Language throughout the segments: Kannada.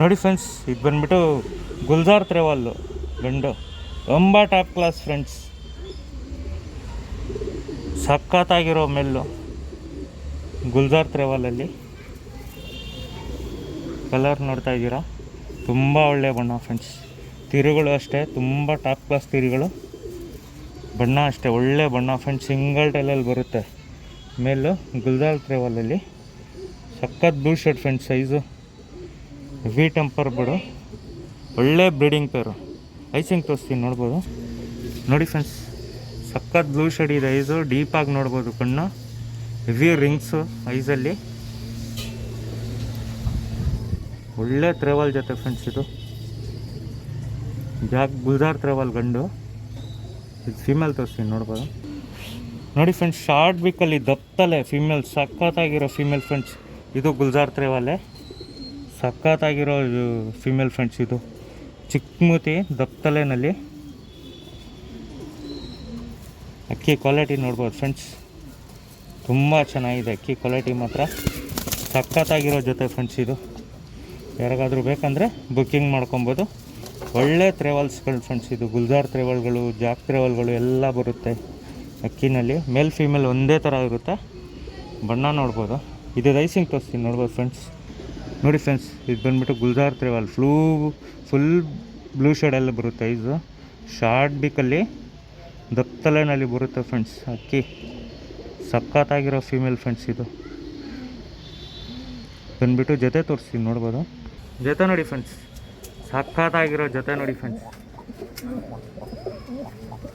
ನೋಡಿ ಫ್ರೆಂಡ್ಸ್, ಇದು ಬಂದ್ಬಿಟ್ಟು ಗುಲ್ಜಾರ್ ತ್ರೆವಾಲು ಗಂಡು, ತುಂಬ ಟಾಪ್ ಕ್ಲಾಸ್ ಫ್ರೆಂಡ್ಸ್. ಸಖತ್ತಾಗಿರೋ ಮೆಲ್ಲು ಗುಲ್ಜಾರ್ ತ್ರೆವಾಲಲ್ಲಿ. ಕಲರ್ ನೋಡ್ತಾ ಇದ್ದೀರಾ, ತುಂಬ ಒಳ್ಳೆಯ ಬಣ್ಣ ಫ್ರೆಂಡ್ಸ್. ತಿರುಗಳು ಅಷ್ಟೇ ತುಂಬ ಟಾಪ್ ಕ್ಲಾಸ್ ತಿರುಗಳು. ಬಣ್ಣ ಅಷ್ಟೇ ಒಳ್ಳೆ ಬಣ್ಣ ಫ್ರೆಂಡ್ಸ್. ಸಿಂಗಲ್ ಟೈಲಲ್ಲಿ ಬರುತ್ತೆ ಮೇಲು ಗುಲ್ಜಾರ್ ತ್ರೆವಾಲಲ್ಲಿ. ಸಖತ್ blue shirt friends. Size heavy temper ಬಿಡು, ಒಳ್ಳೆ ಬ್ರೀಡಿಂಗ್ ಪೇರು. ಐಸಿಂಗ್ ತೋರಿಸ್ತೀನಿ, ನೋಡ್ಬೋದು. ನೋಡಿ ಫ್ರೆಂಡ್ಸ್, ಸಖತ್ ಬ್ಲೂ ಶೇಡ್ ಇದೆ. ಐಸು ಡೀಪಾಗಿ ನೋಡ್ಬೋದು, ಕಣ್ಣು ಹೆವಿ ರಿಂಗ್ಸು ಐಸಲ್ಲಿ. ಒಳ್ಳೆ ತ್ರೆವಾಲ್ ಜೊತೆ ಫ್ರೆಂಡ್ಸ್. ಇದು ಗುಲ್ಜಾರ್ ತ್ರೆವಾಲ್ ಗಂಡು. ಇದು ಫೀಮೇಲ್ ತೋರಿಸ್ತೀನಿ, ನೋಡ್ಬೋದು. ನೋಡಿ ಫ್ರೆಂಡ್ಸ್, ಶಾರ್ಟ್ ವೀಕಲ್ಲಿ ದಪ್ತಲೆ ಫೀಮೇಲ್, ಸಖತ್ತಾಗಿರೋ ಫೀಮೇಲ್ ಫ್ರೆಂಡ್ಸ್. ಇದು ಗುಲ್ಜಾರ್ ತ್ರೆವಾಲೆ, ಸಖತ್ತಾಗಿರೋ ಫೀಮೇಲ್ ಫ್ರೆಂಡ್ಸ್. ಇದು ಚಿಕ್ಕಮೂತಿ ದಪ್ತಲೆನಲ್ಲಿ. ಅಕ್ಕಿ ಕ್ವಾಲಿಟಿ ನೋಡ್ಬೋದು ಫ್ರೆಂಡ್ಸ್, ತುಂಬ ಚೆನ್ನಾಗಿದೆ ಅಕ್ಕಿ ಕ್ವಾಲಿಟಿ ಮಾತ್ರ. ಸಖತ್ತಾಗಿರೋ ಜೊತೆ ಫ್ರೆಂಡ್ಸ್. ಇದು ಯಾರಿಗಾದ್ರೂ ಬೇಕಂದರೆ ಬುಕ್ಕಿಂಗ್ ಮಾಡ್ಕೊಬೋದು. ಒಳ್ಳೆ ತ್ರೆವಾಲ್ಸ್ಗಳು ಫ್ರೆಂಡ್ಸ್. ಇದು ಗುಲ್ಜಾರ್ ತ್ರೆವಾಲ್ಗಳು, ಜಾಕ್ ತ್ರೆವಾಲ್ಗಳು ಎಲ್ಲ ಬರುತ್ತೆ ಅಕ್ಕಿನಲ್ಲಿ. ಮೇಲ್ ಫೀಮೇಲ್ ಒಂದೇ ಥರ ಇರುತ್ತೆ. ಬಣ್ಣ ನೋಡ್ಬೋದು. ಇದು ರೈಸಿಂಗ್ ತೋರಿಸ್ತೀನಿ, ನೋಡ್ಬೋದು ಫ್ರೆಂಡ್ಸ್. ನೋಡಿ ಫ್ರೆಂಡ್ಸ್, ಇದು ಬಂದುಬಿಟ್ಟು ಗುಲ್ಜಾರ್ ತ್ರೆವಾಲ್ ಫುಲ್ ಬ್ಲೂ ಶೇಡಲ್ಲಿ ಬರುತ್ತೆ. ಐಸು ಶಾರ್ಟ್ ಬೀಕಲ್ಲಿ ದಪ್ತಲೆನಲ್ಲಿ ಬರುತ್ತೆ ಫ್ರೆಂಡ್ಸ್. ಅಕ್ಕಿ ಸಖತ್ತಾಗಿರೋ ಫೀಮೇಲ್ ಫ್ರೆಂಡ್ಸ್. ಇದು ಬಂದುಬಿಟ್ಟು ಜೊತೆ ತೋರಿಸ್ತೀನಿ, ನೋಡ್ಬೋದು. ಜೊತೆ ನೋಡಿ ಫ್ರೆಂಡ್ಸ್, ಸಖತ್ತಾಗಿರೋ ಜೊತೆ ನೋಡಿ ಫ್ರೆಂಡ್ಸ್.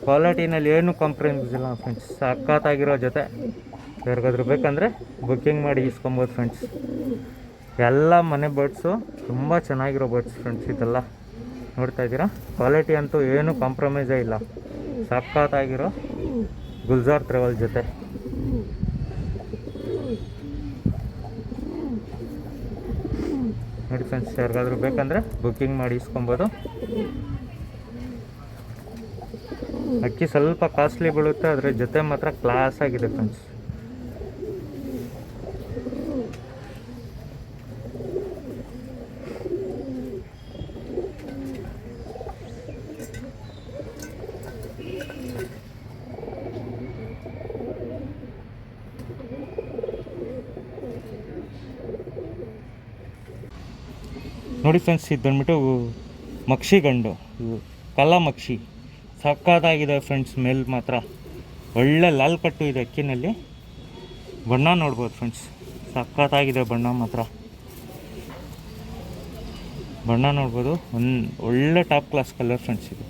ಕ್ವಾಲಿಟಿನಲ್ಲಿ ಏನು ಕಾಂಪ್ರಮೈಸ್ ಇಲ್ಲ ಫ್ರೆಂಡ್ಸ್. ಸಖತ್ತಾಗಿರೋ ಜೊತೆ. ಯಾರಿಗಾದ್ರೂ ಬೇಕಂದರೆ ಬುಕ್ಕಿಂಗ್ ಮಾಡಿ ಇಸ್ಕೊಬೋದು ಫ್ರೆಂಡ್ಸ್. ಎಲ್ಲ ಮನೆ ಬರ್ಡ್ಸು, ತುಂಬ ಚೆನ್ನಾಗಿರೋ ಬರ್ಡ್ಸ್ ಫ್ರೆಂಡ್ಸ್. ಇದೆಲ್ಲ ನೋಡ್ತಾ ಇದ್ದೀರಾ, ಕ್ವಾಲಿಟಿ ಅಂತೂ ಏನು ಕಾಂಪ್ರಮೈಸೇ ಇಲ್ಲ. ಸಖತ್ತಾಗಿರೋ ಗುಲ್ಜಾರ್ ತ್ರೆವಾಲ್ ಜೊತೆ. ನೋಡಿ ಫ್ರೆಂಡ್ಸ್, ಯಾರಿಗಾದ್ರೂ ಬೇಕಂದರೆ ಬುಕ್ಕಿಂಗ್ ಮಾಡಿ ಇಸ್ಕೊಬೋದು. ಅಕ್ಕಿ ಸ್ವಲ್ಪ ಕಾಸ್ಟ್ಲಿ ಬೀಳುತ್ತೆ, ಅದರ ಜೊತೆ ಮಾತ್ರ ಕ್ಲಾಸ್ ಆಗಿದೆ ಫ್ರೆಂಡ್ಸ್. ನೋಡಿ ಫ್ರೆಂಡ್ಸ್, ಇದು ಬಂದ್ಬಿಟ್ಟು ಮಕ್ಷಿ ಗಂಡು, ಕಲ್ಲ ಮಕ್ಷಿ. ಸಖತ್ತಾಗಿದೆ ಫ್ರೆಂಡ್ಸ್. ಮೇಲ್ ಮಾತ್ರ ಒಳ್ಳೆ ಲಾಲ್ ಕಟ್ಟು ಇದೆ ಅಕ್ಕಿನಲ್ಲಿ. ಬಣ್ಣ ನೋಡ್ಬೋದು ಫ್ರೆಂಡ್ಸ್, ಸಖತ್ತಾಗಿದೆ ಬಣ್ಣ ಮಾತ್ರ. ಬಣ್ಣ ನೋಡ್ಬೋದು, ಒಳ್ಳೆ ಟಾಪ್ ಕ್ಲಾಸ್ ಕಲರ್ ಫ್ರೆಂಡ್ಸ್. ಇದು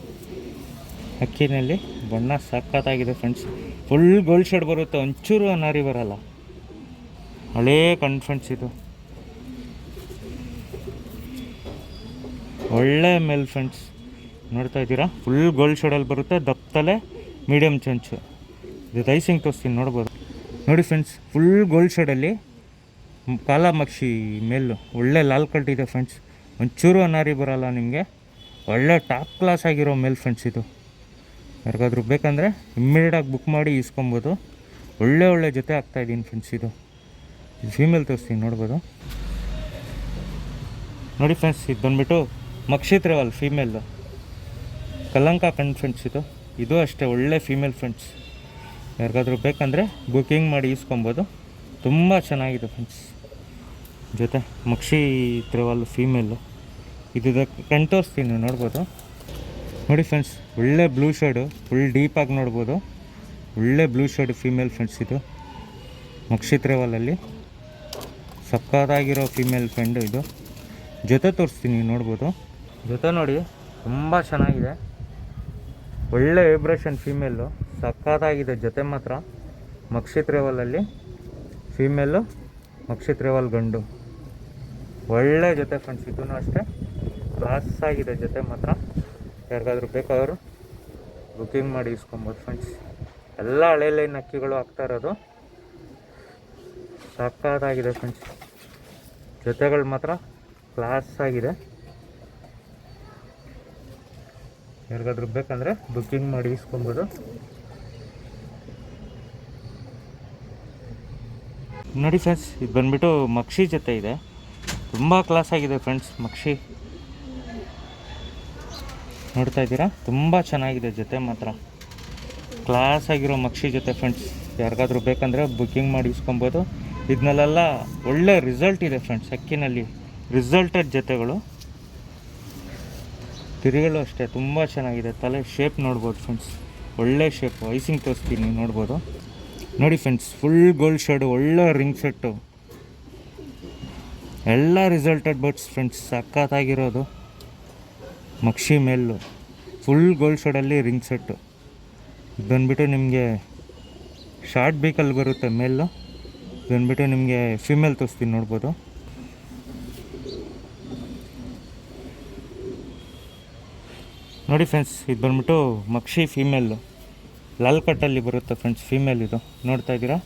ಅಕ್ಕಿನಲ್ಲಿ ಬಣ್ಣ ಸಖತ್ತಾಗಿದೆ ಫ್ರೆಂಡ್ಸ್. ಫುಲ್ ಗೋಲ್ಡ್ ಶೇಡ್ ಬರುತ್ತೆ, ಒಂಚೂರು ಅನಾರಿ ಬರಲ್ಲ. ಹಳೇ ಕಣ್ಣು ಫ್ರೆಂಡ್ಸ್. ಇದು ಒಳ್ಳೆ ಮೇಲ್ ಫ್ರೆಂಡ್ಸ್. ನೋಡ್ತಾ ಇದ್ದೀರಾ, ಫುಲ್ ಗೋಲ್ಡ್ ಶೇಡಲ್ಲಿ ಬರುತ್ತೆ, ದಪ್ತಲೆ ಮೀಡಿಯಮ್ ಚಂಚು. ಇದು ರೈಸಿಂಗ್ ತೋರಿಸ್ತೀನಿ, ನೋಡ್ಬೋದು. ನೋಡಿ ಫ್ರೆಂಡ್ಸ್, ಫುಲ್ ಗೋಲ್ಡ್ ಶೇಡಲ್ಲಿ ಕಾಲ ಮಕ್ಷಿ ಮೇಲು. ಒಳ್ಳೆ ಲಾಲ್ ಕಟ್ ಇದೆ ಫ್ರೆಂಡ್ಸ್, ಒಂಚೂರು ಅನಾರಿ ಬರೋಲ್ಲ ನಿಮಗೆ. ಒಳ್ಳೆ ಟಾಪ್ ಕ್ಲಾಸ್ ಆಗಿರೋ ಮೇಲ್ ಫ್ರೆಂಡ್ಸ್. ಇದು ಯಾರಿಗಾದ್ರೂ ಬೇಕಂದರೆ ಇಮ್ಮಿಡಿಯೇಟಾಗಿ ಬುಕ್ ಮಾಡಿ ಇಸ್ಕೊಬೋದು. ಒಳ್ಳೆ ಜೊತೆ ಆಗ್ತಾಯಿದ್ದೀನಿ ಫ್ರೆಂಡ್ಸ್. ಇದು ಫೀಮೇಲ್ ತೋರಿಸ್ತೀನಿ, ನೋಡ್ಬೋದು. ನೋಡಿ ಫ್ರೆಂಡ್ಸ್, ಇದು ಬಂದುಬಿಟ್ಟು ಮಕ್ಷಿ ತ್ರೆವಾಲ್ ಫೀಮೇಲು, ಕಲಂಕ ಕಣ್ಣು ಫ್ರೆಂಡ್ಸ್. ಇದು ಅಷ್ಟೇ ಒಳ್ಳೆ ಫೀಮೇಲ್ ಫ್ರೆಂಡ್ಸ್. ಯಾರಿಗಾದ್ರೂ ಬೇಕಂದರೆ ಬುಕ್ಕಿಂಗ್ ಮಾಡಿ ಇಸ್ಕೊಬೋದು. ತುಂಬ ಚೆನ್ನಾಗಿದೆ ಫ್ರೆಂಡ್ಸ್. ಜೊತೆ ಮಕ್ಷಿ ತ್ರೆವಾಲ್ ಫೀಮೇಲು. ಇದು ಕಣ್ಣು ತೋರಿಸ್ತೀನಿ, ನೋಡ್ಬೋದು. ನೋಡಿ ಫ್ರೆಂಡ್ಸ್, ಒಳ್ಳೆ ಬ್ಲೂ ಶೇಡು, ಫುಲ್ ಡೀಪಾಗಿ ನೋಡ್ಬೋದು. ಒಳ್ಳೆ ಬ್ಲೂ ಶೇಡ್ ಫೀಮೇಲ್ ಫ್ರೆಂಡ್ಸ್. ಇದು ಮಕ್ಷಿ ತ್ರೆವಾಲಲ್ಲಿ ಸಕ್ಕತ್ತಾಗಿರೋ ಫೀಮೇಲ್ ಫ್ರೆಂಡು. ಇದು ಜೊತೆ ತೋರಿಸ್ತೀನಿ, ನೋಡ್ಬೋದು. ಜೊತೆ ನೋಡಿ, ತುಂಬ ಚೆನ್ನಾಗಿದೆ. ಒಳ್ಳೆ ವೈಬ್ರೇಷನ್ ಫೀಮೇಲು, ಸಕ್ಕತ್ತಾಗಿದೆ ಜೊತೆ ಮಾತ್ರ. ಮಕ್ಷಿ ತ್ರೆವಾಲಲ್ಲಿ ಫೀಮೇಲು, ಮಕ್ಷಿ ತ್ರೆವಾಲ್ ಗಂಡು. ಒಳ್ಳೆ ಜೊತೆ ಫ್ರೆಂಡ್ಸ್. ಇದೂ ಅಷ್ಟೇ ಕ್ಲಾಸ್ ಆಗಿದೆ ಜೊತೆ ಮಾತ್ರ. ಯಾರಿಗಾದ್ರೂ ಬೇಕಾದರೂ ಬುಕ್ಕಿಂಗ್ ಮಾಡಿ ಇಸ್ಕೊಬೋದು ಫ್ರೆಂಡ್ಸ್. ಎಲ್ಲ ಹಳೆ ಲೈನ್ ಅಕ್ಕಿಗಳು ಆಗ್ತಾ ಇರೋದು. ಸಕ್ಕತ್ತಾಗಿದೆ ಫ್ರೆಂಡ್ಸ್. ಜೊತೆಗಳು ಮಾತ್ರ ಕ್ಲಾಸ್ ಆಗಿದೆ. ಯಾರಿಗಾದ್ರೂ ಬೇಕಂದರೆ ಬುಕ್ಕಿಂಗ್ ಮಾಡಿ ಇಸ್ಕೊಬೋದು. ನೋಡಿ ಫ್ರೆಂಡ್ಸ್, ಇದು ಬಂದುಬಿಟ್ಟು ಮಕ್ಷಿ ಜೊತೆ ಇದೆ. ತುಂಬ ಕ್ಲಾಸ್ ಆಗಿದೆ ಫ್ರೆಂಡ್ಸ್. ಮಕ್ಷಿ ನೋಡ್ತಾ ಇದ್ದೀರಾ, ತುಂಬ ಚೆನ್ನಾಗಿದೆ ಜೊತೆ ಮಾತ್ರ. ಕ್ಲಾಸ್ ಆಗಿರೋ ಮಕ್ಷಿ ಜೊತೆ ಫ್ರೆಂಡ್ಸ್. ಯಾರಿಗಾದ್ರೂ ಬೇಕಂದರೆ ಬುಕ್ಕಿಂಗ್ ಮಾಡಿ ಇಸ್ಕೊಬೋದು. ಇದನ್ನಲ್ಲೆಲ್ಲ ಒಳ್ಳೆ ರಿಸಲ್ಟ್ ಇದೆ ಫ್ರೆಂಡ್ಸ್. ಅಕ್ಕಿನಲ್ಲಿ ರಿಸಲ್ಟೆಡ್ ಜೊತೆಗಳು. ತಿರುಗಳು ಅಷ್ಟೇ ತುಂಬ ಚೆನ್ನಾಗಿದೆ. ತಲೆ ಶೇಪ್ ನೋಡ್ಬೋದು ಫ್ರೆಂಡ್ಸ್, ಒಳ್ಳೆ ಶೇಪು. ಐಸಿಂಗ್ ತೋರಿಸ್ತೀನಿ ನೋಡ್ಬೋದು. ನೋಡಿ ಫ್ರೆಂಡ್ಸ್, ಫುಲ್ ಗೋಲ್ಡ್ ಶೇಡು, ಒಳ್ಳೆ ರಿಂಗ್ ಸೆಟ್ಟು, ಎಲ್ಲ ರಿಸಲ್ಟೆಡ್ ಬರ್ಡ್ಸ್ ಫ್ರೆಂಡ್ಸ್. ಸಖತ್ತಾಗಿರೋದು ಮಕ್ಷಿ ಮೇಲು, ಫುಲ್ ಗೋಲ್ಡ್ ಶೇಡಲ್ಲಿ ರಿಂಗ್ ಸೆಟ್ಟು. ಇದು ಬಂದುಬಿಟ್ಟು ನಿಮಗೆ ಶಾರ್ಟ್ ಬೀಕಲ್ಲಿ ಬರುತ್ತೆ ಮೇಲು. ಇದು ಬಂದುಬಿಟ್ಟು ನಿಮಗೆ ಫಿಮೇಲ್ ತೋರಿಸ್ತೀನಿ ನೋಡ್ಬೋದು. ನೋಡಿ ಫ್ರೆಂಡ್ಸ್, ಇದು ಬಂದ್ಬಿಟ್ಟು ಮಕ್ಷಿ ಫೀಮೇಲು, ಲಾಲ್ ಕಟ್ಟಲ್ಲಿ ಬರುತ್ತೆ ಫ್ರೆಂಡ್ಸ್. ಫೀಮೇಲ್ ಇದು ನೋಡ್ತಾ ಇದ್ದೀರಾ,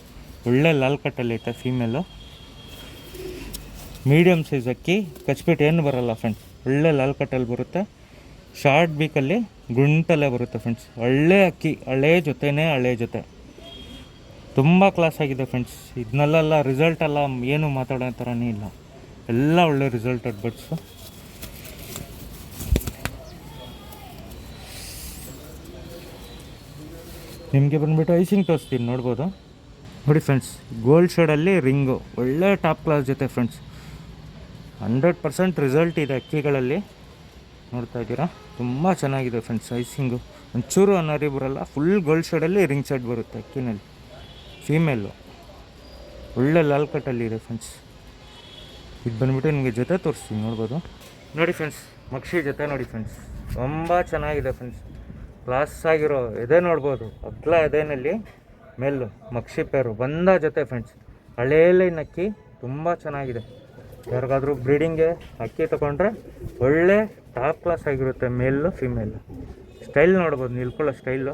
ಒಳ್ಳೆ ಲಾಲ್ ಕಟ್ಟಲ್ಲಿ ಐತೆ ಫೀಮೇಲು. ಮೀಡಿಯಮ್ ಸೈಜ್ ಅಕ್ಕಿ, ಕಚ್ಬಿಟ್ಟು ಏನು ಬರೋಲ್ಲ ಫ್ರೆಂಡ್ಸ್. ಒಳ್ಳೆ ಲಾಲ್ ಕಟ್ಟಲ್ಲಿ ಬರುತ್ತೆ, ಶಾರ್ಟ್ ಬೀಕಲ್ಲಿ ಗುಂಟಲ್ಲೇ ಬರುತ್ತೆ ಫ್ರೆಂಡ್ಸ್. ಒಳ್ಳೆ ಅಕ್ಕಿ, ಹಳೇ ಜೊತೆನೇ ಹಳೇ ಜೊತೆ, ತುಂಬ ಕ್ಲಾಸ್ ಆಗಿದೆ ಫ್ರೆಂಡ್ಸ್. ಇದನ್ನೆಲ್ಲ ರಿಸಲ್ಟ್ ಎಲ್ಲ ಏನು ಮಾತಾಡೋ ಥರನೇ ಇಲ್ಲ, ಎಲ್ಲ ಒಳ್ಳೆ ರಿಸಲ್ಟೆಡ್ ಬರ್ಡ್ಸು. ನಿಮಗೆ ಬಂದುಬಿಟ್ಟು ಐಸಿಂಗ್ ತೋರಿಸ್ತೀನಿ ನೋಡ್ಬೋದು. ನೋಡಿ ಫ್ರೆಂಡ್ಸ್, ಗೋಲ್ಡ್ ಶೇಡಲ್ಲಿ ರಿಂಗು, ಒಳ್ಳೆ ಟಾಪ್ ಕ್ಲಾಸ್ ಜೊತೆ ಫ್ರೆಂಡ್ಸ್. 100% ರಿಸಲ್ಟ್ ಇದೆ ಅಕ್ಕಿಗಳಲ್ಲಿ. ನೋಡ್ತಾ ಇದ್ದೀರಾ, ತುಂಬ ಚೆನ್ನಾಗಿದೆ ಫ್ರೆಂಡ್ಸ್. ಐಸಿಂಗು ಒಂಚೂರು ಅನ್ನರಿ ಬರೋಲ್ಲ. ಫುಲ್ ಗೋಲ್ಡ್ ಶೇಡಲ್ಲಿ ರಿಂಗ್ ಸೆಟ್ ಬರುತ್ತೆ ಅಕ್ಕಿನಲ್ಲಿ. ಫೀಮೇಲು ಒಳ್ಳೆ ಲಾಲ್ ಕಟ್ಟಲ್ಲಿ ಇದೆ ಫ್ರೆಂಡ್ಸ್. ಇದು ಬಂದುಬಿಟ್ಟು ನಿಮಗೆ ಜೊತೆ ತೋರಿಸ್ತೀನಿ ನೋಡ್ಬೋದು. ನೋಡಿ ಫ್ರೆಂಡ್ಸ್, ಮಕ್ಷಿ ಜೊತೆ ನೋಡಿ ಫ್ರೆಂಡ್ಸ್, ತುಂಬ ಚೆನ್ನಾಗಿದೆ ಫ್ರೆಂಡ್ಸ್. ಕ್ಲಾಸ್ ಆಗಿರೋ ಎದೆ ನೋಡ್ಬೋದು, ಅಗ್ಲ ಎದೆನಲ್ಲಿ ಮೇಲು ಮಕ್ಷಿ ಪೇರು ಬಂದ ಜೊತೆ ಫ್ರೆಂಡ್ಸ್. ಹಳೇ ಲೈನ್ ಅಕ್ಕಿ, ತುಂಬ ಚೆನ್ನಾಗಿದೆ. ಯಾರಿಗಾದ್ರೂ ಬ್ರೀಡಿಂಗ್ಗೆ ಅಕ್ಕಿ ತೊಗೊಂಡ್ರೆ ಒಳ್ಳೆ ಟಾಪ್ ಕ್ಲಾಸ್ ಆಗಿರುತ್ತೆ. ಮೇಲು ಫಿಮೇಲು ಸ್ಟೈಲ್ ನೋಡ್ಬೋದು, ನಿಲ್ಕೊಳ್ಳೋ ಸ್ಟೈಲು,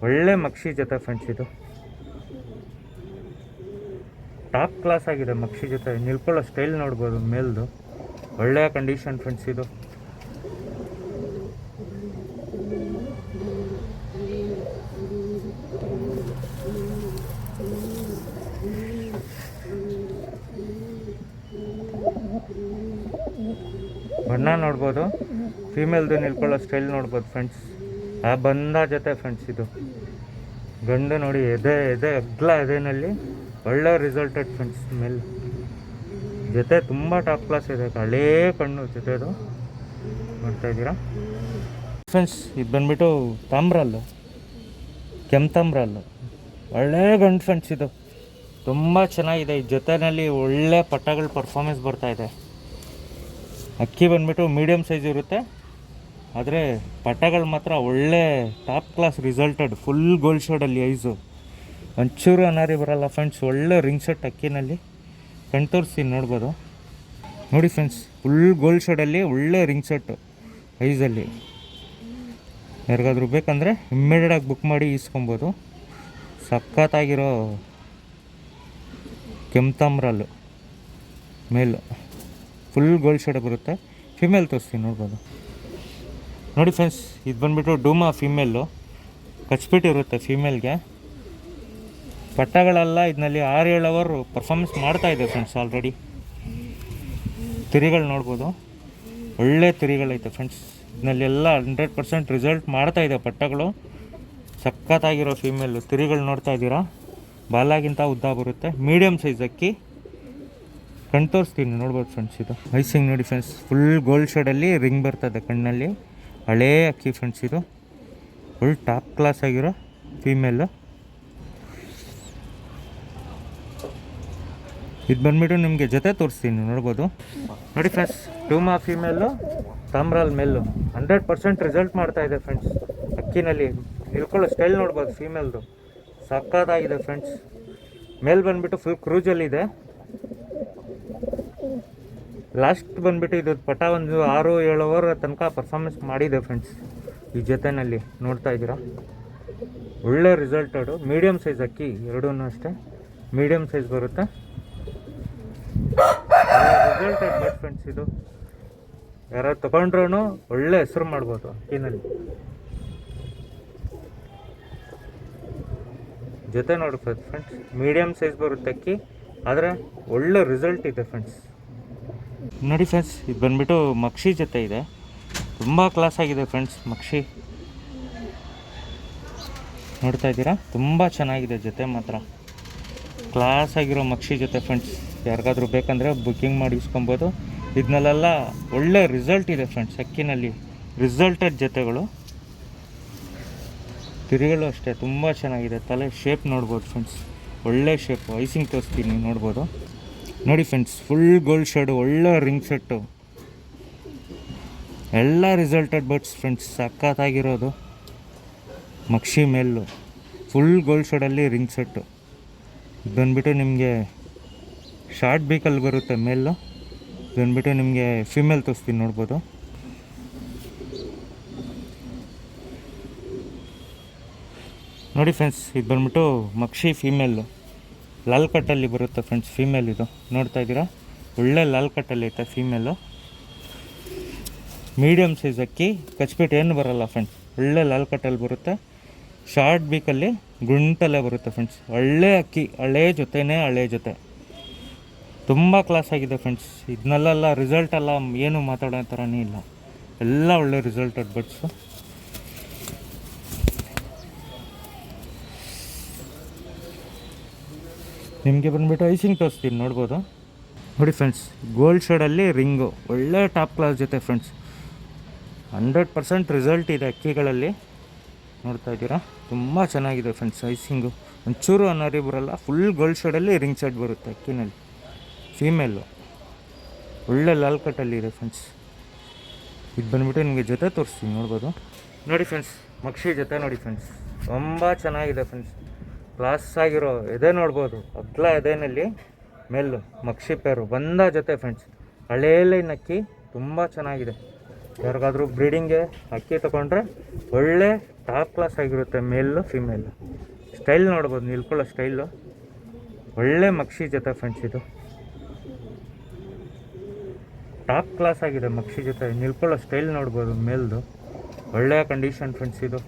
ಒಳ್ಳೆ ಮಕ್ಷಿ ಜೊತೆ ಫ್ರೆಂಡ್ಸ್. ಇದು ಟಾಪ್ ಕ್ಲಾಸ್ ಆಗಿದೆ ಮಕ್ಷಿ ಜೊತೆ. ನಿಲ್ಕೊಳ್ಳೋ ಸ್ಟೈಲ್ ನೋಡ್ಬೋದು ಮೇಲ್ದು, ಒಳ್ಳೆಯ ಕಂಡೀಷನ್ ಫ್ರೆಂಡ್ಸ್. ಇದು ಬಣ್ಣ ನೋಡ್ಬೋದು, ಫೀಮೇಲ್ದು ನಿಲ್ಕೊಳ್ಳೋ ಸ್ಟೈಲ್ ನೋಡ್ಬೋದು ಫ್ರೆಂಡ್ಸ್. ಆ ಬಂದ ಜೊತೆ ಫ್ರೆಂಡ್ಸ್. ಇದು ಗಂಡು ನೋಡಿ, ಎದೆ ಅಗ್ಲ ಎದೆನಲ್ಲಿ ಒಳ್ಳೆ ರಿಸಲ್ಟೆಡ್ ಫ್ರೆಂಡ್ಸ್. ಮೇಲೆ ಜೊತೆ ತುಂಬ ಟಾಪ್ ಕ್ಲಾಸ್ ಇದೆ. ಹಳೇ ಕಣ್ಣು ಜೊತೆದು ನೋಡ್ತಾ ಇದ್ದೀರಾ ಫ್ರೆಂಡ್ಸ್. ಇದು ಬಂದುಬಿಟ್ಟು ತಾಮ್ರಲ್ಲು, ಕೆಂಪತಾಮ್ರಲ್ಲು, ಒಳ್ಳೆ ಗಂಡು ಫ್ರೆಂಡ್ಸ್. ಇದು ತುಂಬ ಚೆನ್ನಾಗಿದೆ. ಈ ಜೊತೆಯಲ್ಲಿ ಒಳ್ಳೆ ಪಟ್ಟಗಳ ಪರ್ಫಾರ್ಮೆನ್ಸ್ ಬರ್ತಾಯಿದೆ. ಅಕ್ಕಿ ಬಂದುಬಿಟ್ಟು ಮೀಡಿಯಮ್ ಸೈಜ್ ಇರುತ್ತೆ, ಆದರೆ ಪಟ್ಟಗಳು ಮಾತ್ರ ಒಳ್ಳೆ top class resulted. Full gold ಶೇಡಲ್ಲಿ ಐಸು, ಒಂಚೂರು ಅನಾರಿ ಬರೋಲ್ಲ ಫ್ರೆಂಡ್ಸ್. ಒಳ್ಳೆ ರಿಂಗ್ ಸೆಟ್ ಅಕ್ಕಿನಲ್ಲಿ. ಕಣ್ ತೋರಿಸ್ತೀನಿ ನೋಡ್ಬೋದು. ನೋಡಿ ಫ್ರೆಂಡ್ಸ್, ಫುಲ್ ಗೋಲ್ಡ್ ಶೇಡಲ್ಲಿ ಒಳ್ಳೆ ರಿಂಗ್ ಸೆಟ್ಟು ಐಸಲ್ಲಿ. ಯಾರಿಗಾದ್ರೂ ಬೇಕಂದರೆ ಇಮ್ಮಿಡಿಯೇಟಾಗಿ ಬುಕ್ ಮಾಡಿ ಇಸ್ಕೊಬೋದು. ಸಖತ್ತಾಗಿರೋ ಕೆಂಪತಾಮ್ರಲ್ಲು ಮೇಲು, ಫುಲ್ ಗೋಲ್ಡ್ ಶೇಡ್ ಬರುತ್ತೆ. ಫಿಮೇಲ್ ತೋರಿಸ್ತೀನಿ ನೋಡ್ಬೋದು. ನೋಡಿ ಫ್ರೆಂಡ್ಸ್, ಇದು ಬಂದುಬಿಟ್ಟು ಡೂಮಾ ಫಿಮೇಲು, ಕಚ್ಬಿಟ್ಟಿರುತ್ತೆ ಫಿಮೇಲ್ಗೆ. ಪಟ್ಟಗಳೆಲ್ಲ ಇದರಲ್ಲಿ 6-7 ಅವರ್ ಪರ್ಫಾರ್ಮೆನ್ಸ್ ಮಾಡ್ತಾಯಿದೆ ಫ್ರೆಂಡ್ಸ್ ಆಲ್ರೆಡಿ. ತಿರಿಗಳು ನೋಡ್ಬೋದು, ಒಳ್ಳೆ ತಿರಿಗಳೈತೆ ಫ್ರೆಂಡ್ಸ್. ಇದರಲ್ಲೆಲ್ಲ 100% ರಿಸಲ್ಟ್ ಮಾಡ್ತಾಯಿದೆ ಪಟ್ಟಗಳು. ಸಖತ್ತಾಗಿರೋ ಫಿಮೇಲು. ತಿರಿಗಳು ನೋಡ್ತಾ ಇದ್ದೀರಾ, ಬಾಲಾಗಿಂತ ಉದ್ದ ಬರುತ್ತೆ. ಮೀಡಿಯಮ್ ಸೈಜ್ ಅಕ್ಕಿ. ಕಣ್ ತೋರಿಸ್ತೀನಿ ನೋಡ್ಬೋದು ಫ್ರೆಂಡ್ಸ್. ಇದು ಐಸಿಂಗ್ ನೋಡಿ ಫ್ರೆಂಡ್ಸ್, ಫುಲ್ ಗೋಲ್ಡ್ ಶೇಡಲ್ಲಿ ರಿಂಗ್ ಬರ್ತದೆ ಕಣ್ಣಲ್ಲಿ. ಹಳೇ ಅಕ್ಕಿ ಫ್ರೆಂಡ್ಸ್. ಇದು ಫುಲ್ ಟಾಪ್ ಕ್ಲಾಸ್ ಆಗಿರೋ ಫೀಮೇಲು. ಇದು ಬಂದುಬಿಟ್ಟು ನಿಮಗೆ ಜೊತೆ ತೋರಿಸ್ತೀನಿ ನೋಡ್ಬೋದು. ನೋಡಿ ಫ್ರೆಂಡ್ಸ್, ಡೂಮಾ ಫೀಮೇಲು, ತಾಮ್ರಾಲ್ ಮೇಲು 100% ರಿಸಲ್ಟ್ ಮಾಡ್ತಾಯಿದೆ ಫ್ರೆಂಡ್ಸ್. ಅಕ್ಕಿನಲ್ಲಿ ನಿಲ್ಕೊಳ್ಳೋ ಸ್ಟೈಲ್ ನೋಡ್ಬೋದು ಫೀಮೇಲ್ದು, ಸಕ್ಕತ್ತಾಗಿದೆ ಫ್ರೆಂಡ್ಸ್. ಮೇಲ್ ಬಂದುಬಿಟ್ಟು ಫುಲ್ ಕ್ರೂಜಲ್ಲಿದೆ. ಲಾಸ್ಟ್ ಬಂದುಬಿಟ್ಟು ಇದು ಪಟ ಒಂದು 6-7 ಅವರ್ ತನಕ ಪರ್ಫಾರ್ಮೆನ್ಸ್ ಮಾಡಿದೆ ಫ್ರೆಂಡ್ಸ್. ಈ ಜೊತೆಯಲ್ಲಿ ನೋಡ್ತಾ ಇದ್ದೀರಾ, ಒಳ್ಳೆ ರಿಸಲ್ಟೆಡು. ಮೀಡಿಯಮ್ ಸೈಜ್ ಅಕ್ಕಿ, ಎರಡೂ ಅಷ್ಟೇ ಮೀಡಿಯಮ್ ಸೈಜ್ ಬರುತ್ತೆ. Resulted bird friends. ಇದು ಯಾರು ತೊಗೊಂಡ್ರೂ ಒಳ್ಳೆ ಹೆಸರು ಮಾಡ್ಬೋದು ಅಕ್ಕಿನಲ್ಲಿ. ಜೊತೆ ನೋಡಿ ಫ್ರೆಂಡ್ಸ್, ಮೀಡಿಯಮ್ ಸೈಜ್ ಬರುತ್ತೆ ಅಕ್ಕಿ, ಆದರೆ ಒಳ್ಳೆ ರಿಸಲ್ಟ್ ಇದೆ ಫ್ರೆಂಡ್ಸ್. ನೋಡಿ ಫ್ರೆಂಡ್ಸ್, ಇದು ಬಂದುಬಿಟ್ಟು ಮಕ್ಷಿ ಜೊತೆ ಇದೆ. ತುಂಬ ಕ್ಲಾಸ್ ಆಗಿದೆ ಫ್ರೆಂಡ್ಸ್ ಮಕ್ಷಿ. ನೋಡ್ತಾ ಇದ್ದೀರಾ, ತುಂಬ ಚೆನ್ನಾಗಿದೆ ಜೊತೆ ಮಾತ್ರ. ಕ್ಲಾಸ್ ಆಗಿರೋ ಮಕ್ಷಿ ಜೊತೆ ಫ್ರೆಂಡ್ಸ್. ಯಾರಿಗಾದ್ರೂ ಬೇಕಂದರೆ ಬುಕ್ಕಿಂಗ್ ಮಾಡಿ ಇಸ್ಕೊಬೋದು. ಇದನ್ನಲ್ಲೆಲ್ಲ ಒಳ್ಳೆ ರಿಸಲ್ಟ್ ಇದೆ ಫ್ರೆಂಡ್ಸ್. ಅಕ್ಕಿನಲ್ಲಿ ರಿಸಲ್ಟೆಡ್ ಜೊತೆಗಳು. ತಿರುಗಳು ಅಷ್ಟೇ ತುಂಬ ಚೆನ್ನಾಗಿದೆ. ತಲೆ ಶೇಪ್ ನೋಡ್ಬೋದು ಫ್ರೆಂಡ್ಸ್, ಒಳ್ಳೆ ಶೇಪು. ಐಸಿಂಗ್ ತೋರಿಸ್ತೀನಿ, ನೋಡ್ಬೋದು. ನೋಡಿ ಫ್ರೆಂಡ್ಸ್, ಫುಲ್ ಗೋಲ್ಡ್ ಶೇಡು, ಒಳ್ಳೆ ರಿಂಗ್ ಸೆಟ್ಟು, ಎಲ್ಲ ರಿಸಲ್ಟೆಡ್ ಬರ್ಡ್ಸ್ ಫ್ರೆಂಡ್ಸ್. ಸಖತ್ತಾಗಿರೋದು ಮಕ್ಷಿ ಮೇಲು, ಫುಲ್ ಗೋಲ್ಡ್ ಶೇಡಲ್ಲಿ ರಿಂಗ್ ಸೆಟ್ಟು. ಇದು ಬಂದುಬಿಟ್ಟು ನಿಮಗೆ ಶಾರ್ಟ್ ಬೀಕಲ್ಲಿ ಬರುತ್ತೆ ಮೇಲು. ಇದು ಬಂದುಬಿಟ್ಟು ನಿಮಗೆ ಫಿಮೇಲ್ ತೋರಿಸ್ತೀನಿ, ನೋಡ್ಬೋದು. ನೋಡಿ ಫ್ರೆಂಡ್ಸ್, ಇದು ಬಂದ್ಬಿಟ್ಟು ಮಕ್ಷಿ ಫೀಮೇಲು, ಲಾಲ್ ಕಟ್ಟಲ್ಲಿ ಬರುತ್ತೆ ಫ್ರೆಂಡ್ಸ್. ಫೀಮೇಲ್ ಇದು ನೋಡ್ತಾ ಇದ್ದೀರಾ, ಒಳ್ಳೆ ಲಾಲ್ ಕಟ್ಟಲ್ಲಿ ಐತೆ ಫೀಮೇಲು. ಮೀಡಿಯಮ್ ಸೈಜ್ ಅಕ್ಕಿ, ಕಚ್ಬಿಟ್ಟು ಏನು ಬರೋಲ್ಲ ಫ್ರೆಂಡ್ಸ್. ಒಳ್ಳೆ ಲಾಲ್ ಕಟ್ಟಲ್ಲಿ ಬರುತ್ತೆ. ಶಾರ್ಟ್ ಬೀಕಲ್ಲಿ ಗುಂಟಲ್ಲೇ ಬರುತ್ತೆ ಫ್ರೆಂಡ್ಸ್. ಒಳ್ಳೆ ಅಕ್ಕಿ, ಹಳೇ ಜೊತೆನೇ ಹಳೇ ಜೊತೆ. ತುಂಬ ಕ್ಲಾಸ್ ಆಗಿದೆ ಫ್ರೆಂಡ್ಸ್. ಇದನ್ನೆಲ್ಲ ರಿಸಲ್ಟೆಲ್ಲ ಏನು ಮಾತಾಡೋ ಥರನೇ ಇಲ್ಲ, ಎಲ್ಲ ಒಳ್ಳೆ ರಿಸಲ್ಟೆಡ್ ಬರ್ಡ್ಸು. ನಿಮಗೆ ಬಂದುಬಿಟ್ಟು ಐಸಿಂಗ್ ತೋರಿಸ್ತೀನಿ, ನೋಡ್ಬೋದು. ನೋಡಿ ಫ್ರೆಂಡ್ಸ್, ಗೋಲ್ಡ್ ಶೇಡಲ್ಲಿ ರಿಂಗು, ಒಳ್ಳೆ ಟಾಪ್ ಕ್ಲಾಸ್ ಜೊತೆ ಫ್ರೆಂಡ್ಸ್. 100% ರಿಸಲ್ಟ್ ಇದೆ ಅಕ್ಕಿಗಳಲ್ಲಿ. ನೋಡ್ತಾ ಇದ್ದೀರಾ, ತುಂಬ ಚೆನ್ನಾಗಿದೆ ಫ್ರೆಂಡ್ಸ್. ಐಸಿಂಗು ಒಂಚೂರು ಅನ್ನರಿ ಬರೋಲ್ಲ. ಫುಲ್ ಗೋಲ್ಡ್ ಶೇಡಲ್ಲಿ ರಿಂಗ್ ಸೆಟ್ ಬರುತ್ತೆ ಅಕ್ಕಿನಲ್ಲಿ. ಫೀಮೇಲು ಒಳ್ಳೆ ಲಾಲ್ ಕಟ್ಟಲ್ಲಿ ಇದೆ ಫ್ರೆಂಡ್ಸ್. ಇದು ಬಂದುಬಿಟ್ಟು ನಿಮಗೆ ಜೊತೆ ತೋರಿಸ್ತೀನಿ, ನೋಡ್ಬೋದು. ನೋಡಿ ಫ್ರೆಂಡ್ಸ್, ಮಕ್ಷಿ ಜೊತೆ ನೋಡಿ ಫ್ರೆಂಡ್ಸ್, ತುಂಬ ಚೆನ್ನಾಗಿದೆ ಫ್ರೆಂಡ್ಸ್. ಕ್ಲಾಸ್ ಆಗಿರೋ ಎದೆ ನೋಡ್ಬೋದು. ಅಗ್ಲ ಎದೆನಲ್ಲಿ ಮೇಲು ಮಕ್ಷಿ ಪೇರು ಬಂದ ಜೊತೆ ಫ್ರೆಂಡ್ಸ್. ಹಳೇ ಲೈನ್ ಅಕ್ಕಿ, ತುಂಬ ಚೆನ್ನಾಗಿದೆ. ಯಾರಿಗಾದ್ರೂ ಬ್ರೀಡಿಂಗ್ಗೆ ಅಕ್ಕಿ ತೊಗೊಂಡ್ರೆ ಒಳ್ಳೆ ಟಾಪ್ ಕ್ಲಾಸ್ ಆಗಿರುತ್ತೆ ಮೇಲು ಫಿಮೇಲು. ಸ್ಟೈಲ್ ನೋಡ್ಬೋದು, ನಿಲ್ಕೊಳ್ಳೋ ಸ್ಟೈಲು, ಒಳ್ಳೆ ಮಕ್ಷಿ ಜೊತೆ ಫ್ರೆಂಡ್ಸ್. ಇದು ಟಾಪ್ ಕ್ಲಾಸ್ ಆಗಿದೆ ಮಕ್ಷಿ ಜೊತೆ. ನಿಲ್ಕೊಳ್ಳೋ ಸ್ಟೈಲ್ ನೋಡ್ಬೋದು ಮೇಲ್ದು, ಒಳ್ಳೆಯ ಕಂಡೀಷನ್ ಫ್ರೆಂಡ್ಸ್. ಇದು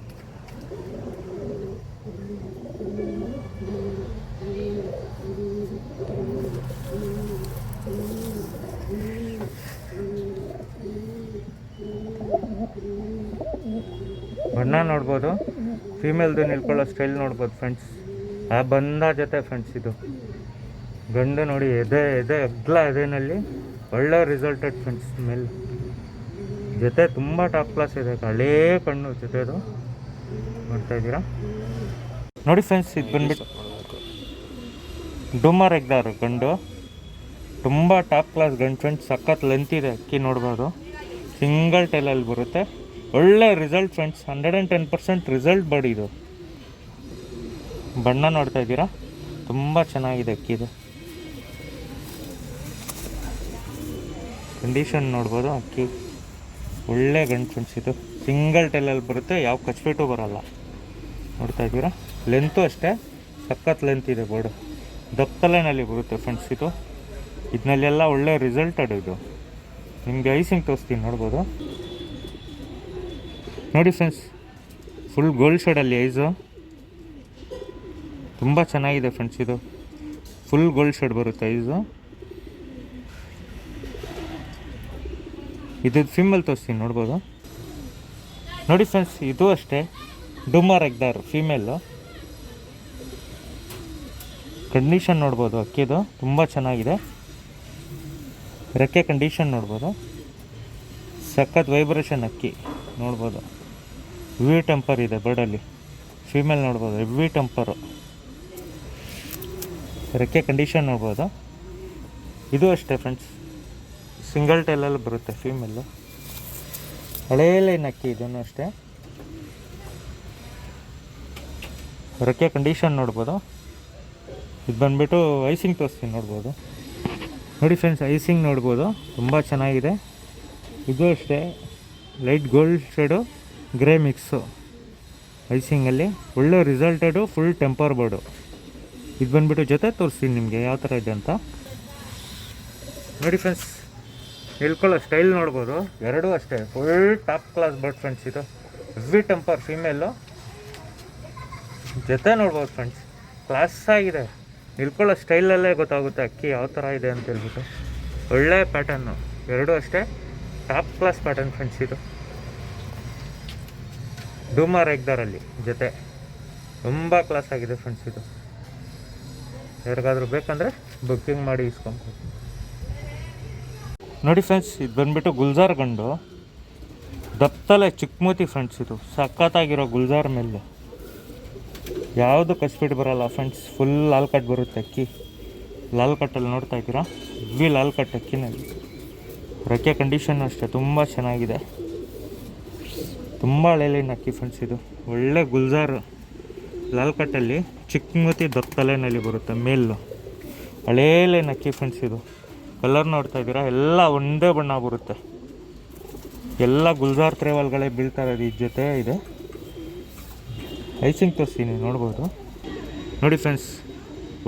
ಬಣ್ಣ ನೋಡ್ಬೋದು, ಫೀಮೇಲ್ದು ನಿಲ್ಕೊಳ್ಳೋ ಸ್ಟೈಲ್ ನೋಡ್ಬೋದು ಫ್ರೆಂಡ್ಸ್. ಆ ಬಂದ ಜೊತೆ ಫ್ರೆಂಡ್ಸ್. ಇದು ಗಂಡು ನೋಡಿ, ಎದೆ ಅಗ್ಲ ಎದೆನಲ್ಲಿ ಒಳ್ಳೆ ರಿಸಲ್ಟೆಡ್ ಫ್ರೆಂಡ್ಸ್. ಮೇಲೆ ಜೊತೆ ತುಂಬ ಟಾಪ್ ಕ್ಲಾಸ್ ಇದೆ. ಹಳೇ ಕಣ್ಣು ಜೊತೆದು ನೋಡ್ತಾ ಇದ್ದೀರಾ. ನೋಡಿ ಫ್ರೆಂಡ್ಸ್, ಇದು ಬಂದ್ಬಿಟ್ಟು ಡುಮರ್ ಎಗ್ದಾರು ಗಂಡು, ತುಂಬ ಟಾಪ್ ಕ್ಲಾಸ್ ಗಂಡು ಫ್ರೆಂಡ್ಸ್. ಸಖತ್ ಲೆಂತ್ ಇದೆ ಅಕ್ಕಿ, ನೋಡ್ಬೋದು. ಸಿಂಗಲ್ ಟೈಲಲ್ಲಿ ಬರುತ್ತೆ. ಒಳ್ಳೆ ರಿಸಲ್ಟ್ ಫ್ರೆಂಡ್ಸ್. 110% ರಿಸಲ್ಟ್ ಬರ್ಡ್ ಇದು. ಬಣ್ಣ ನೋಡ್ತಾ ಇದ್ದೀರಾ, ತುಂಬ ಚೆನ್ನಾಗಿದೆ ಅಕ್ಕಿದು. ಕಂಡೀಷನ್ ನೋಡ್ಬೋದು ಅಕ್ಕಿ, ಒಳ್ಳೆ ಗಂಡು ಫ್ರೆಂಡ್ಸ್. ಇದು ಸಿಂಗಲ್ ಟೈಲಲ್ಲಿ ಬರುತ್ತೆ, ಯಾವ ಕಚ್ಬಿಟ್ಟು ಬರೋಲ್ಲ. ನೋಡ್ತಾ ಇದ್ದೀರಾ, ಲೆಂತು ಅಷ್ಟೇ ಸಖತ್ ಲೆಂತ್ ಇದೆ ಬರ್ಡು. ದಪ್ಪಲೆನಲ್ಲಿ ಬರುತ್ತೆ ಫ್ರೆಂಡ್ಸ್. ಇದನ್ನೆಲ್ಲ ಒಳ್ಳೆ ರಿಸಲ್ಟೆಡ್. ಇದು ನಿಮಗೆ ಐಸಿಂಗ್ ತೋರಿಸ್ತೀನಿ, ನೋಡ್ಬೋದು. ನೋಡಿ ಫ್ರೆಂಡ್ಸ್, ಫುಲ್ ಗೋಲ್ಡ್ ಶೇಡಲ್ಲಿ ಐಸು, ತುಂಬ ಚೆನ್ನಾಗಿದೆ ಫ್ರೆಂಡ್ಸ್. ಇದು ಫುಲ್ ಗೋಲ್ಡ್ ಶೇಡ್ ಬರುತ್ತೆ ಐಸು. ಇದು ಫೀಮೇಲ್ ತೋರಿಸ್ತೀನಿ, ನೋಡ್ಬೋದು. ನೋಡಿ ಫ್ರೆಂಡ್ಸ್, ಇದು ಅಷ್ಟೇ ಡುಮರ್ ಎಗ್ದಾರ್ ಫೀಮೇಲು. ಕಂಡೀಷನ್ ನೋಡ್ಬೋದು ಅಕ್ಕಿದು, ತುಂಬ ಚೆನ್ನಾಗಿದೆ. ರೆಕ್ಕೆ ಕಂಡೀಷನ್ ನೋಡ್ಬೋದು. ಸಖತ್ ವೈಬ್ರೇಷನ್ ಅಕ್ಕಿ ನೋಡ್ಬೋದು. ಹೆವಿ ಟೆಂಪರ್ ಇದೆ ಬರ್ಡಲ್ಲಿ. ಫೀಮೇಲ್ ನೋಡ್ಬೋದು, ಹೆವಿ ಟೆಂಪರು. ರೆಕ್ಕೆ ಕಂಡೀಷನ್ ನೋಡ್ಬೋದು. ಇದು ಅಷ್ಟೇ ಫ್ರೆಂಡ್ಸ್, ಸಿಂಗಲ್ ಟೈಲಲ್ಲಿ ಬರುತ್ತೆ ಫೀಮೇಲು. ಹಳೇ ಲೈನ್ ಅಕ್ಕಿ, ಇದನ್ನು ಅಷ್ಟೇ. ರೆಕ್ಕೆ ಕಂಡೀಷನ್ ನೋಡ್ಬೋದು. ಇದು ಬಂದುಬಿಟ್ಟು ಐಸಿಂಗ್ ತೋರಿಸ್ತೀನಿ, ನೋಡ್ಬೋದು. ನೋಡಿ ಫ್ರೆಂಡ್ಸ್, ಐಸಿಂಗ್ ನೋಡ್ಬೋದು, ತುಂಬ ಚೆನ್ನಾಗಿದೆ. ಇದು ಅಷ್ಟೇ light gold shade grey mix ಐಸಿಂಗಲ್ಲಿ. ಒಳ್ಳೆ ರಿಸಲ್ಟೆಡು, ಫುಲ್ ಟೆಂಪರ್ ಬೋರ್ಡು. ಇದು ಬಂದುಬಿಟ್ಟು ಜೊತೆ ತೋರಿಸ್ತೀನಿ ನಿಮಗೆ ಯಾವ ಥರ ಇದೆ ಅಂತ. ನೋಡಿ ಫ್ರೆಂಡ್ಸ್, ನಿಲ್ಕೊಳ್ಳೋ ಸ್ಟೈಲ್ ನೋಡ್ಬೋದು. ಎರಡೂ ಅಷ್ಟೇ full top class bird friends. ಇದು ಹೆವಿ ಟೆಂಪರ್ ಫೀಮೇಲು. ಜೊತೆ ನೋಡ್ಬೋದು ಫ್ರೆಂಡ್ಸ್, ಕ್ಲಾಸ್ ಆಗಿದೆ. ನಿಲ್ಕೊಳ್ಳೋ ಸ್ಟೈಲಲ್ಲೇ ಗೊತ್ತಾಗುತ್ತೆ ಅಕ್ಕಿ ಯಾವ ಥರ ಇದೆ ಅಂತ ಹೇಳ್ಬಿಟ್ಟು. ಒಳ್ಳೆ ಪ್ಯಾಟರ್ನು, ಎರಡೂ ಅಷ್ಟೇ ಟಾಪ್ ಕ್ಲಾಸ್ ಪ್ಯಾಟರ್ನ್ ಫ್ರೆಂಡ್ಸ್. ಇದು ಡೂಮರ್ ಎಗ್ದಾರಲ್ಲಿ ಜೊತೆ ತುಂಬ ಕ್ಲಾಸ್ ಆಗಿದೆ ಫ್ರೆಂಡ್ಸ್. ಇದು ಯಾರಿಗಾದ್ರೂ ಬೇಕಂದರೆ ಬುಕ್ಕಿಂಗ್ ಮಾಡಿ ಇಸ್ಕೊಬೋದು. ನೋಡಿ ಫ್ರೆಂಡ್ಸ್, ಇದು ಬಂದುಬಿಟ್ಟು ಗುಲ್ಜಾರ್ ಗಂಡು ದಪ್ತಲೆ ಚಿಕ್ಕಮೂತಿ ಫ್ರೆಂಡ್ಸ್. ಇದು ಸಖತ್ತಾಗಿರೋ ಗುಲ್ಜಾರ್ ಮೇಲೆ ಯಾವುದು ಕಸ್ಬಿಟ್ಟು ಬರೋಲ್ಲ ಫ್ರೆಂಡ್ಸ್. ಫುಲ್ ಲಾಲ್ ಕಟ್ ಬರುತ್ತೆ ಅಕ್ಕಿ. ಲಾಲ್ ಕಟ್ಟಲ್ಲಿ ನೋಡ್ತಾ ಇದ್ದೀರಾ, ಹೆವಿ ಲಾಲ್ ಕಟ್ ಅಕ್ಕಿನಲ್ಲಿ. ರೆಕ್ಕೆ ಕಂಡೀಷನ್ ಅಷ್ಟೇ ತುಂಬ ಚೆನ್ನಾಗಿದೆ. ತುಂಬ ಹಳೆಲಿನ ಅಕ್ಕಿ ಫ್ರೆಂಡ್ಸ್. ಇದು ಒಳ್ಳೆ ಗುಲ್ಜಾರ್ ಲಾಲ್ ಕಟ್ಟಲ್ಲಿ ಚಿಕ್ಕಮೂತಿ ದಪ್ತಲೆನಲ್ಲಿ ಬರುತ್ತೆ ಮೇಲು. ಹಳೇಲೇನು ಅಕ್ಕಿ ಫ್ರೆಂಡ್ಸ್. ಇದು ಕಲರ್ ನೋಡ್ತಾ ಇದ್ದೀರಾ, ಎಲ್ಲ ಒಂದೇ ಬಣ್ಣ ಬರುತ್ತೆ. ಎಲ್ಲ ಗುಲ್ಜಾರ್ ತ್ರೇವಲ್ಗಳೇ ಬೀಳ್ತಾ ಇರೋದು ಈ ಜೊತೆ ಇದೆ. ಐಸಿಂಗ್ ತೋರಿಸ್ತೀನಿ ನೋಡ್ಬೋದು. ನೋಡಿ ಫ್ರೆಂಡ್ಸ್,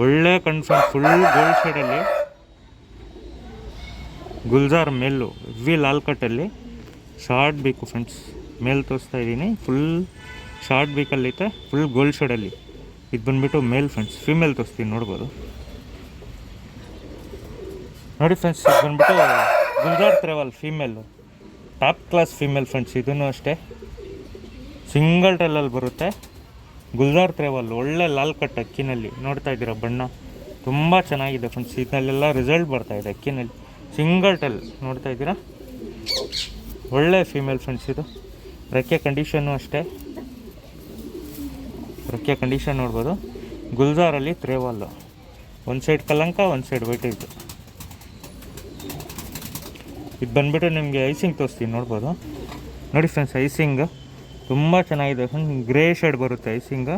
ಒಳ್ಳೆ ಕನ್ಫರ್ಮ್ ಫುಲ್ ಗೋಲ್ಡ್ ಶೇಡಲ್ಲಿ ಗುಲ್ಜಾರ್ ಮೇಲು ಹೆವಿ ಲಾಲ್ ಕಟ್ಟಲ್ಲಿ ಶಾರ್ಟ್ ಬೇಕು ಫ್ರೆಂಡ್ಸ್. ಮೇಲ್ ತೋರಿಸ್ತಾ ಇದ್ದೀನಿ, ಫುಲ್ ಶಾರ್ಟ್ ಬೇಕಲ್ಲೈತೆ, ಫುಲ್ ಗೋಲ್ಡ್ ಶೇಡಲ್ಲಿ. ಇದು ಬಂದುಬಿಟ್ಟು ಮೇಲ್ ಫ್ರೆಂಡ್ಸ್. ಫೀಮೇಲ್ ತೋರಿಸ್ತೀನಿ ನೋಡ್ಬೋದು. ನೋಡಿ ಫ್ರೆಂಡ್ಸ್, ಇದು ಬಂದುಬಿಟ್ಟು ಗುಲ್ಜಾರ್ ತ್ರೇವಲ್ female, top class female friends. ಇದೂ ಅಷ್ಟೇ ಸಿಂಗಲ್ ಟೆಲ್ಲಲ್ಲಿ ಬರುತ್ತೆ. ಗುಲ್ಜಾರ್ ತ್ರೇವಲ್ ಒಳ್ಳೆ ಲಾಲ್ ಕಟ್ ಅಕ್ಕಿನಲ್ಲಿ ನೋಡ್ತಾ ಇದ್ದೀರಾ, ಬಣ್ಣ ತುಂಬ ಚೆನ್ನಾಗಿದೆ ಫ್ರೆಂಡ್ಸ್. ಇದನ್ನೆಲ್ಲ ರಿಸಲ್ಟ್ ಬರ್ತಾಯಿದೆ ಅಕ್ಕಿನಲ್ಲಿ. ಸಿಂಗಲ್ ಟೆಲ್ ನೋಡ್ತಾ ಇದ್ದೀರಾ, ಒಳ್ಳೆ ಫೀಮೇಲ್ ಫ್ರೆಂಡ್ಸ್. ಇದು ರೆಕ್ಕೆ ಕಂಡೀಷನ್ನು ಅಷ್ಟೇ, ರೆಕ್ಕೆ ಕಂಡೀಷನ್ ನೋಡ್ಬೋದು. ಗುಲ್ಜಾರಲ್ಲಿ ತ್ರೇವಲ್ಲು, ಒಂದು ಸೈಡ್ ಕಲಂಕ, ಒಂದು ಸೈಡ್ ವೈಟ್. ಇದು ಬಂದುಬಿಟ್ಟು ನಿಮಗೆ ಐಸಿಂಗ್ ತೋರಿಸ್ತೀನಿ ನೋಡ್ಬೋದು. ನೋಡಿ ಫ್ರೆಂಡ್ಸ್, ಐಸಿಂಗ್ ತುಂಬ ಚೆನ್ನಾಗಿದೆ ಫ್ರೆಂಡ್ಸ್. ಗ್ರೇ ಶೇಡ್ ಬರುತ್ತೆ ಐಸಿಂಗ್.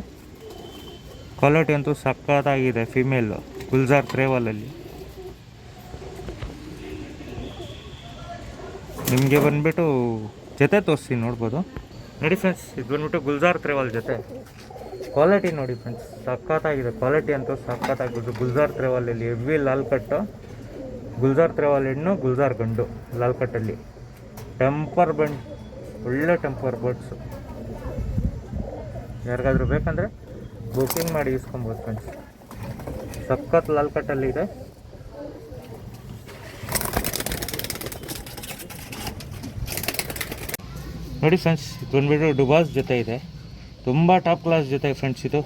ಕ್ವಾಲಿಟಿ ಅಂತೂ ಸಕ್ಕತ್ತಾಗಿದೆ ಫಿಮೇಲು ಗುಲ್ಜಾರ್ ತ್ರೇವಲಲ್ಲಿ. ನಿಮಗೆ ಬಂದುಬಿಟ್ಟು ಜೊತೆ ತೋರಿಸ್ತೀನಿ ನೋಡ್ಬೋದು. ನೋಡಿ ಫ್ರೆಂಡ್ಸ್, ಇದು ಬಂದುಬಿಟ್ಟು ಗುಲ್ಜಾರ್ ತ್ರೇವಲ್ ಜೊತೆ. ಕ್ವಾಲಿಟಿ ನೋಡಿ ಫ್ರೆಂಡ್ಸ್, ಸಕ್ಕತ್ತಾಗಿದೆ. ಕ್ವಾಲಿಟಿ ಅಂತೂ ಸಕ್ಕತ್ತಾಗಿದ್ದು ಗುಲ್ಜಾರ್ ತ್ರೇವಲಲ್ಲಿ ಹೆವಿ ಲಾಲ್ ಕಟ್ಟು. ಗುಲ್ಜಾರ್ ತ್ರೇವಲ್ ಹೆಣ್ಣು, ಗುಲ್ಜಾರ್ ಗಂಡು ಲಾಲ್ ಕಟ್ಟಲ್ಲಿ. ಟೆಂಪರ್ ಬಂಡ್, ಒಳ್ಳೆ ಟೆಂಪರ್ ಬರ್ಡ್ಸು. ಯಾರಿಗಾದ್ರೂ ಬೇಕಂದರೆ ಬುಕ್ಕಿಂಗ್ ಮಾಡಿ ಇಸ್ಕೊಬೋದು ಫ್ರೆಂಡ್ಸ್. ಸಖತ್ ಲಾಲ್ ಕಟ್ಟಲ್ಲಿ ಇದೆ. ನೋಡಿ ಫ್ರೆಂಡ್ಸ್, ಇದು ಬಂದುಬಿಟ್ಟು ಡುಬಾಸ್ ಜೊತೆ ಇದೆ. ತುಂಬ ಟಾಪ್ ಕ್ಲಾಸ್ ಜೊತೆ ಫ್ರೆಂಡ್ಸ್. ಇದು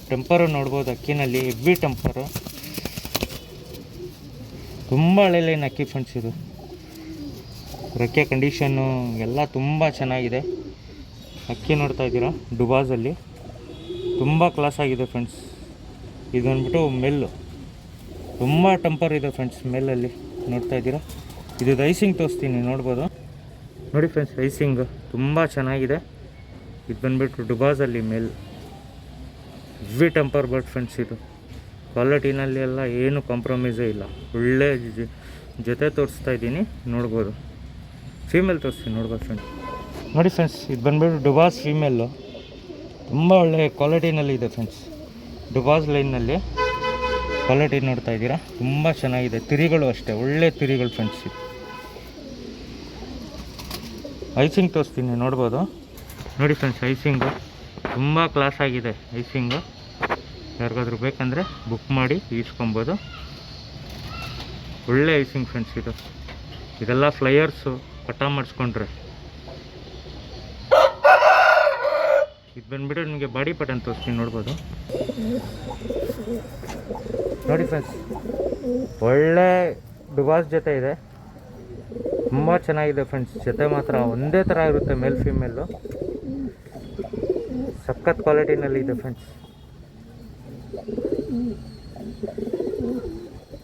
ಟೆಂಪರು ನೋಡ್ಬೋದು ಅಕ್ಕಿನಲ್ಲಿ, ಹೆವಿ ಟೆಂಪರು. ತುಂಬ ಹಳೆಲೇನು ಅಕ್ಕಿ ಫ್ರೆಂಡ್ಸ್. ಇದು ರೆಕ್ಕೆ ಕಂಡೀಷನ್ನು ಎಲ್ಲ ತುಂಬ ಚೆನ್ನಾಗಿದೆ. ಅಕ್ಕಿ ನೋಡ್ತಾ ಇದ್ದೀರಾ ಡುಬಾಸಲ್ಲಿ, ತುಂಬ ಕ್ಲಾಸ್ ಆಗಿದೆ ಫ್ರೆಂಡ್ಸ್. ಇದು ಬಂದ್ಬಿಟ್ಟು ಮೆಲ್ಲು, ತುಂಬ ಟೆಂಪರ್ ಇದೆ ಫ್ರೆಂಡ್ಸ್ ಮೇಲಲ್ಲಿ ನೋಡ್ತಾ ಇದ್ದೀರಾ. ಇದು ಐಸಿಂಗ್ ತೋರಿಸ್ತೀನಿ ನೋಡ್ಬೋದು. ನೋಡಿ ಫ್ರೆಂಡ್ಸ್, ಐಸಿಂಗ್ ತುಂಬ ಚೆನ್ನಾಗಿದೆ. ಇದು ಬಂದುಬಿಟ್ಟು ಡುಬಾಸಲ್ಲಿ ಮೇಲ್, ಹೆವಿ ಟೆಂಪರ್ ಬರ್ಡ್ ಫ್ರೆಂಡ್ಸ್. ಇದು ಕ್ವಾಲಿಟಿನಲ್ಲಿ ಎಲ್ಲ ಏನು ಕಾಂಪ್ರಮೈಸೇ ಇಲ್ಲ. ಒಳ್ಳೆ ಜೊತೆ ತೋರಿಸ್ತಾ ಇದ್ದೀನಿ ನೋಡ್ಬೋದು. ಫೀಮೇಲ್ ತೋರಿಸ್ತೀನಿ ನೋಡ್ಬೋದು ಫ್ರೆಂಡ್ಸ್. ನೋಡಿ ಫ್ರೆಂಡ್ಸ್, ಇದು ಬಂದುಬಿಟ್ಟು ಡುಬಾಸ್ ಫೀಮೇಲು, ತುಂಬ ಒಳ್ಳೆ ಕ್ವಾಲಿಟಿನಲ್ಲಿ ಇದೆ ಫ್ರೆಂಡ್ಸ್. ಡುಬಾಸ್ ಲೈನ್ನಲ್ಲಿ ಕ್ವಾಲಿಟಿ ನೋಡ್ತಾ ಇದ್ದೀರಾ, ತುಂಬ ಚೆನ್ನಾಗಿದೆ. ತಿರಿಗಳು ಅಷ್ಟೇ ಒಳ್ಳೆ ತಿರಿಗಳು ಫ್ರೆಂಡ್ಸ್. ಇದು ಐಸಿಂಗ್ ತೋರಿಸ್ತೀನಿ ನೋಡ್ಬೋದು. ನೋಡಿ ಫ್ರೆಂಡ್ಸ್, ಐಸಿಂಗು ತುಂಬ ಕ್ಲಾಸ್ ಆಗಿದೆ. ಐಸಿಂಗು ಯಾರಿಗಾದ್ರೂ ಬೇಕಂದರೆ ಬುಕ್ ಮಾಡಿ ಇಸ್ಕೊಬೋದು. ಒಳ್ಳೆ ಐಸಿಂಗ್ ಫ್ರೆಂಡ್ಸ್. ಇದೆಲ್ಲ ಫ್ಲೈಯರ್ಸು ಕಟ ಮಾಡಿಸ್ಕೊಂಡ್ರೆ. ಇದು ಬಂದುಬಿಟ್ಟು ನಿಮಗೆ ಬಾಡಿ ಪಟನ್ ತೋರಿಸ್ತೀನಿ ನೋಡ್ಬೋದು. ನೋಡಿ ಫ್ರೆಂಡ್ಸ್, ಒಳ್ಳೆ ಡುಬಾಸ್ ಜೊತೆ ಇದೆ. ತುಂಬ ಚೆನ್ನಾಗಿದೆ ಫ್ರೆಂಡ್ಸ್. ಜೊತೆ ಮಾತ್ರ ಒಂದೇ ಥರ ಇರುತ್ತೆ, ಮೇಲ್ ಫೀಮೇಲು. ಸಖತ್ ಕ್ವಾಲಿಟಿನಲ್ಲಿ ಇದೆ ಫ್ರೆಂಡ್ಸ್.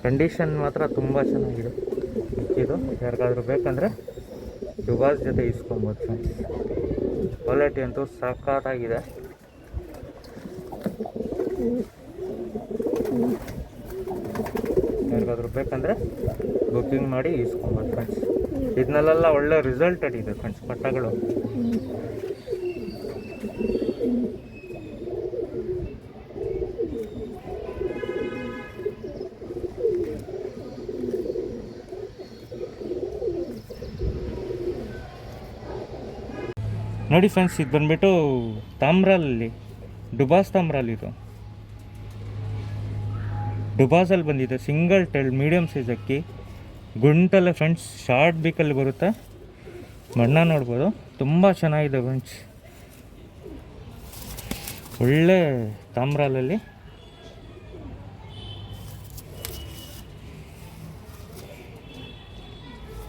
ಕಂಡೀಷನ್ ಮಾತ್ರ ತುಂಬ ಚೆನ್ನಾಗಿದೆ. ಇದು ಯಾರಿಗಾದ್ರೂ ಬೇಕಂದರೆ ಡುಬಾಸ್ ಜೊತೆ ಇಸ್ಕೊಬೋದು ಫ್ರೆಂಡ್ಸ್. ಕ್ವಾಲಿಟಿ ಅಂತೂ ಸಖತ್ತಾಗಿದೆ. ಯಾರಿಗಾದ್ರೂ ಬೇಕಂದರೆ ಬುಕ್ಕಿಂಗ್ ಮಾಡಿ ಇಸ್ಕೊಬೋದು ಫ್ರೆಂಡ್ಸ್. ಇದನ್ನೆಲ್ಲ ಒಳ್ಳೆ ರಿಸಲ್ಟೆಡ್ ಇದೆ ಫ್ರೆಂಡ್ಸ್ ಪಟ್ಟಗಳು. ನೋಡಿ ಫ್ರೆಂಡ್ಸ್, ಇದು ಬಂದುಬಿಟ್ಟು ತಾಮ್ರಲ್ಲಿ, ಡುಬಾಸ್ ತಾಮ್ರಲ್ಲಿ. ಇದು ಡುಬಾಸಲ್ಲಿ ಬಂದಿದೆ, ಸಿಂಗಲ್ ಟೈಲ್ ಮೀಡಿಯಮ್ ಸೈಜ್ ಅಕ್ಕಿ, ಗುಂಟಲ್ಲೇ ಫ್ರೆಂಡ್ಸ್, ಶಾರ್ಟ್ ಬೀಕಲ್ಲಿ ಬರುತ್ತೆ. ಬಣ್ಣ ನೋಡ್ಬೋದು, ತುಂಬ ಚೆನ್ನಾಗಿದೆ ಫ್ರೆಂಡ್ಸ್, ಒಳ್ಳೆ ತಾಮ್ರಾಲಲ್ಲಿ.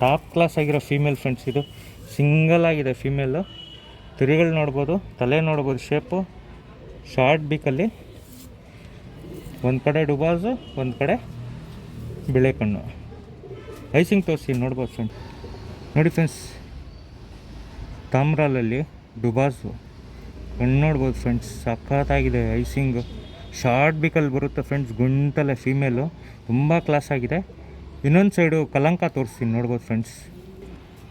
ಟಾಪ್ ಕ್ಲಾಸ್ ಆಗಿರೋ ಫೀಮೇಲ್ ಫ್ರೆಂಡ್ಸ್, ಇದು ಸಿಂಗಲ್ ಆಗಿದೆ ಫೀಮೇಲು. ತಿರುಗಳು ನೋಡ್ಬೋದು, ತಲೆ ನೋಡ್ಬೋದು, ಶೇಪು ಶಾರ್ಟ್ ಬೀಕಲ್ಲಿ, ಒಂದು ಕಡೆ ಡುಬಾಸು, ಒಂದು ಕಡೆ ಬಿಳೆ ಕಣ್ಣು. ಐಸಿಂಗ್ ತೋರಿಸಿ ನೋಡ್ಬೋದು ಫ್ರೆಂಡ್ಸ್. ನೋಡಿ ಫ್ರೆಂಡ್ಸ್, ತಾಮ್ರಾಲಲ್ಲಿ ಡುಬಾಸು ಕಣ್ಣು ನೋಡ್ಬೋದು ಫ್ರೆಂಡ್ಸ್, ಸಖತ್ತಾಗಿದೆ. ಐಸಿಂಗು ಶಾರ್ಟ್ ಬೀಕಲ್ಲಿ ಬರುತ್ತೆ ಫ್ರೆಂಡ್ಸ್, ಗುಂಟಲ್ಲೇ ಫೀಮೇಲು, ತುಂಬ ಕ್ಲಾಸ್ ಆಗಿದೆ. ಇನ್ನೊಂದು ಸೈಡು ಕಲಂಕ ತೋರಿಸ್ತೀನಿ ನೋಡ್ಬೋದು ಫ್ರೆಂಡ್ಸ್.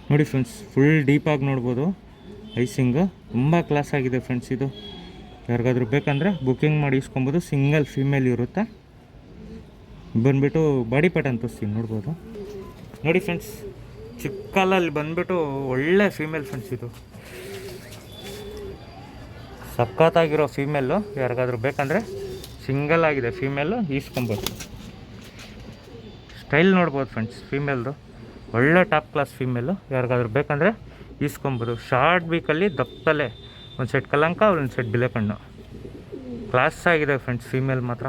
ನೋಡಿ ಫ್ರೆಂಡ್ಸ್, ಫುಲ್ ಡೀಪಾಗಿ ನೋಡ್ಬೋದು ಐಸಿಂಗು, ತುಂಬ ಕ್ಲಾಸ್ ಆಗಿದೆ ಫ್ರೆಂಡ್ಸ್. ಇದು ಯಾರಿಗಾದ್ರೂ ಬೇಕಂದರೆ ಬುಕ್ಕಿಂಗ್ ಮಾಡಿ ಇಸ್ಕೊಬೋದು. ಸಿಂಗಲ್ ಫೀಮೇಲ್ ಇರುತ್ತೆ. ಬಂದುಬಿಟ್ಟು ಬಾಡಿ ಪ್ಯಾಟರ್ನ್ ತೋರಿಸ್ತೀನಿ ನೋಡ್ಬೋದು. ನೋಡಿ ಫ್ರೆಂಡ್ಸ್, ಚಿಕ್ಕಲ್ಲಿ ಬಂದುಬಿಟ್ಟು ಒಳ್ಳೆ ಫೀಮೇಲ್ ಫ್ರೆಂಡ್ಸ್, ಇದು ಸಖತ್ತಾಗಿರೋ ಫೀಮೇಲು. ಯಾರಿಗಾದ್ರೂ ಬೇಕಂದರೆ ಸಿಂಗಲ್ ಆಗಿದೆ ಫೀಮೇಲು, ಈಸ್ಕೊಬೋದು. ಸ್ಟೈಲ್ ನೋಡ್ಬೋದು ಫ್ರೆಂಡ್ಸ್ ಫೀಮೇಲ್ದು, ಒಳ್ಳೆ ಟಾಪ್ ಕ್ಲಾಸ್ ಫೀಮೇಲು. ಯಾರಿಗಾದ್ರೂ ಬೇಕಂದರೆ ಈಸ್ಕೊಬೋದು. ಶಾರ್ಟ್ ಬೀಕಲ್ಲಿ ದಪ್ಪದಲ್ಲೇ ಒಂದು ಸೆಟ್ ಕಲಂಕ, ಒಂದು ಸೆಟ್ ಬಿಳೆ ಕಣ್ಣು, ಕ್ಲಾಸ್ ಆಗಿದೆ ಫ್ರೆಂಡ್ಸ್ ಫೀಮೇಲ್ ಮಾತ್ರ.